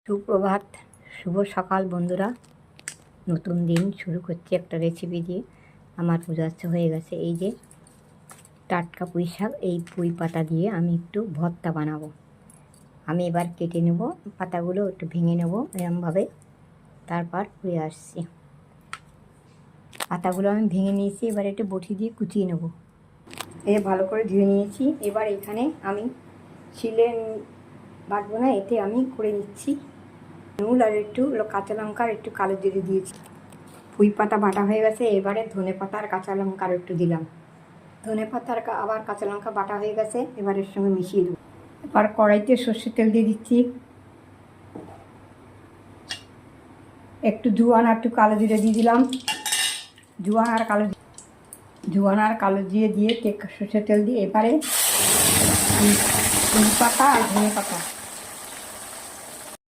সুপ্রভাত, শুভ সকাল বন্ধুরা। নতুন দিন শুরু করছি একটা রেসিপি দিয়ে। আমার পূজা হয়ে গেছে। এই যে টাটকা পুঁই শাক, এই পুঁই পাতা দিয়ে আমি একটু ভর্তা বানাবো। আমি এবার কেটে নেব পাতাগুলো, একটু ভেঙে নেব এরমভাবে, তারপর ধুয়ে আসছি। পাতাগুলো আমি ভেঙে নিয়েছি, এবার একটু বটি দিয়ে কুচিয়ে নেব। এই ভালো করে ধুয়ে নিয়েছি। এবার এখানে আমি শিলে বাটবো না, এতে আমি করে নিচ্ছি নুন আর একটু কাঁচা লঙ্কা আর একটু কালো জিরে দিয়েছি। পুঁই পাতা বাটা হয়ে গেছে। এবারে ধনে পাতা আর কাঁচা লঙ্কা একটু দিলাম। ধনে পাতা আর আবার কাঁচা লঙ্কা বাটা হয়ে গেছে, এবার এর সঙ্গে মিশিয়ে দেবো। এবার কড়াইতে সর্ষের তেল দিয়ে দিচ্ছি, একটু জোয়ান আর একটু কালো জিরে দিয়ে দিলাম। জোয়ান আর কালো জিরে দিয়ে সর্ষের তেল দিয়ে এবারে পুঁই পাতা আর ধনে পাতা